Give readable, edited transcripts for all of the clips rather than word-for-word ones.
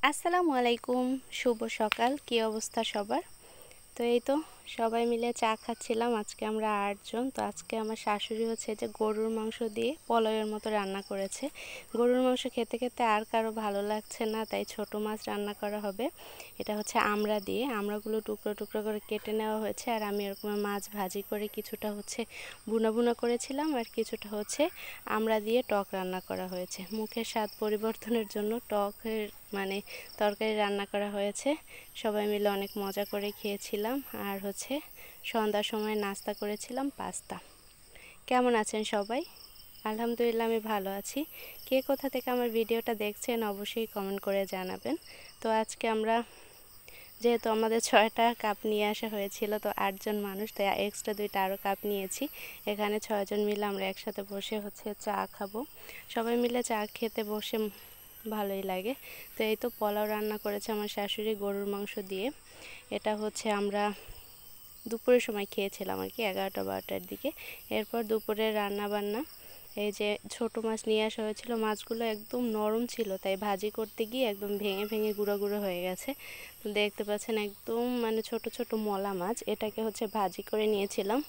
আসসালামু আলাইকুম, শুভ সকাল। কি অবস্থা সবার? তো এই তো সবাই মিলে চা খাচ্ছিলাম। আজকে আমরা ৮ জন। তো আজকে আমার শাশুড়ি হচ্ছে যে গরুর মাংস দিয়ে পলয়ের মতো রান্না করেছে। গরুর মাংস খেতে খেতে আর কারো ভালো লাগছে না, তাই ছোট মাছ রান্না করা হবে। এটা হচ্ছে আমড়া দিয়ে, আমড়াগুলো টুকরো টুকরো করে কেটে নেওয়া হয়েছে। আর আমি এরকম মাছ ভাজি করে কিছুটা হচ্ছে ভুনা ভুনা করেছিলাম, আর কিছুটা হচ্ছে আমড়া দিয়ে টক রান্না করা হয়েছে। মুখের স্বাদ পরিবর্তনের জন্য টকের মানে তরকারি রান্না করা হয়েছে। সবাই মিলে অনেক মজা করে খেয়েছিলাম। আর হচ্ছে সন্ধ্যার সময় নাস্তা করেছিলাম পাস্তা। কেমন আছেন সবাই? আলহামদুলিল্লাহ, আমি ভালো আছি। কে কোথা থেকে আমার ভিডিওটা দেখছেন অবশ্যই কমেন্ট করে জানাবেন। তো আজকে আমরা যেহেতু আমাদের 6টা কাপ নিয়ে আসা হয়েছিল, তো 8 জন মানুষ, তাই এক্সট্রা 2টা আরও কাপ নিয়েছি। এখানে 6 জন মিলে আমরা একসাথে বসে হচ্ছে চা খাবো। সবাই মিলে চা খেতে বসে ভালোই লাগে। তো এই তো পোলাও রান্না করেছে আমার শাশুড়ি গরুর মাংস দিয়ে। এটা হচ্ছে আমরা দুপুরের সময় খেয়েছিলাম আর কি, 11টা-12টার দিকে। এরপর দুপুরে রান্না বান্না, এই যে ছোট মাছ নিয়ে আসা হয়েছিল, মাছগুলো একদম নরম ছিল, তাই ভাজি করতে গিয়ে একদম ভেঙে ভেঙে গুঁড়ো গুঁড়ো হয়ে গেছে। তো দেখতে পাচ্ছেন একদম মানে ছোট ছোট মলা মাছ। এটাকে হচ্ছে ভাজি করে নিয়েছিলাম,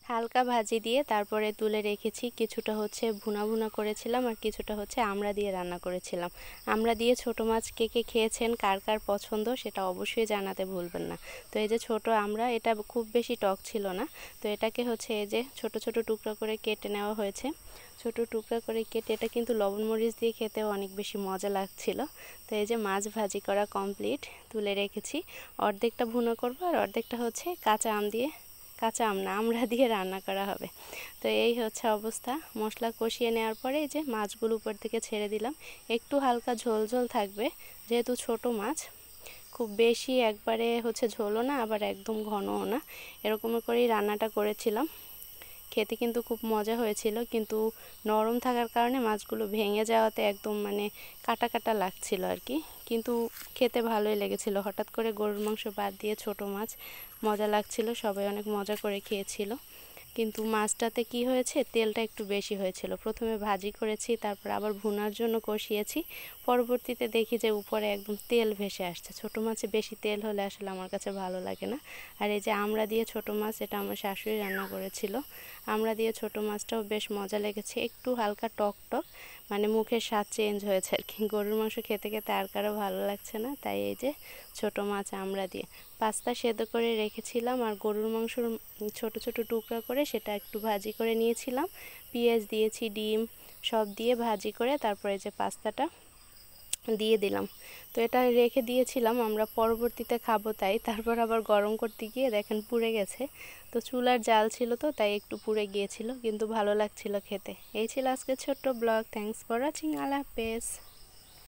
হালকা ভাজি দিয়ে তারপরে তুলে রেখেছি। কিছুটা হচ্ছে ভুনা ভুনা করেছিলাম, আর কিছুটা হচ্ছে আমড়া দিয়ে রান্না করেছিলাম। আমড়া দিয়ে ছোট মাছ কে কে খেয়েছেন, কার কার পছন্দ সেটা অবশ্যই জানাতে ভুলবেন না। তো এই যে ছোট আমড়া, এটা খুব বেশি টক ছিল না। তো এটাকে হচ্ছে এই যে ছোট ছোট টুকরা করে কেটে নেওয়া হয়েছে। ছোট টুকরা করে কেটে এটা কিন্তু লবণ মরিচ দিয়ে খেতেও অনেক বেশি মজা লাগছিল। তো এই যে মাছ ভাজি করা কমপ্লিট, তুলে রেখেছি। অর্ধেকটা ভুনা করব, আর অর্ধেকটা হচ্ছে কাঁচা আম না, আমড়া দিয়ে রান্না করা হবে। তো এই হচ্ছে অবস্থা। মশলা কষিয়ে নেওয়ার পরে এই যে মাছগুলো উপর থেকে ছেড়ে দিলাম। একটু হালকা ঝোল ঝোল থাকবে, যেহেতু ছোট মাছ। খুব বেশি একবারে হচ্ছে ঝোলও না, আবার একদম ঘনও না, এরকম করেই রান্নাটা করেছিলাম। খেতে কিন্তু খুব মজা হয়েছিল, কিন্তু নরম থাকার কারণে মাছগুলো ভেঙে যাওয়াতে একদম মানে কাটা কাটা লাগছিল আর কি। কিন্তু খেতে ভালোই লেগেছিল। হঠাৎ করে গরুর মাংস বাদ দিয়ে ছোট মাছ মজা লাগছিল, সবাই অনেক মজা করে খেয়েছিল। কিন্তু মাছটাতে কি হয়েছে, তেলটা একটু বেশি হয়েছিল। প্রথমে ভাজি করেছি, তারপর আবার ভুনার জন্য কষিয়েছি। পরবর্তীতে দেখি যে উপরে একদম তেল ভেসে আসছে। ছোট মাছে বেশি তেল হলে আসলে আমার কাছে ভালো লাগে না। আর এই যে আমড়া দিয়ে ছোট মাছ, এটা আমার শাশুড়ি রান্না করেছিল। আমড়া দিয়ে ছোট মাছটাও বেশ মজা লেগেছে, একটু হালকা টক টক, মানে মুখের স্বাদ চেঞ্জ হয়েছে আর কি। গরুর মাংস খেতে খেতে আর কারো ভালো লাগছে না, তাই এই যে ছোট মাছ আমড়া দিয়ে পাস্তা সেদ্ধ করে রেখেছিলাম। আর গরুর মাংসর ছোট ছোট টুকরা করে সেটা একটু ভাজি করে নিয়েছিলাম। পেঁয়াজ দিয়েছি, ডিম সব দিয়ে ভাজি করে তারপরে যে পাস্তাটা দিয়ে দিলাম। তো এটা রেখে দিয়েছিলাম আমরা পরবর্তীতে খাবো, তাই তারপর আবার গরম করতে গিয়ে দেখেন পুড়ে গেছে। তো চুলার জাল ছিল, তো তাই একটু পুড়ে গিয়েছিল, কিন্তু ভালো লাগছিল খেতে। এই ছিল আজকে ছোট্ট ব্লগ। Thanks for watching. আল্লাহ হাফেজ।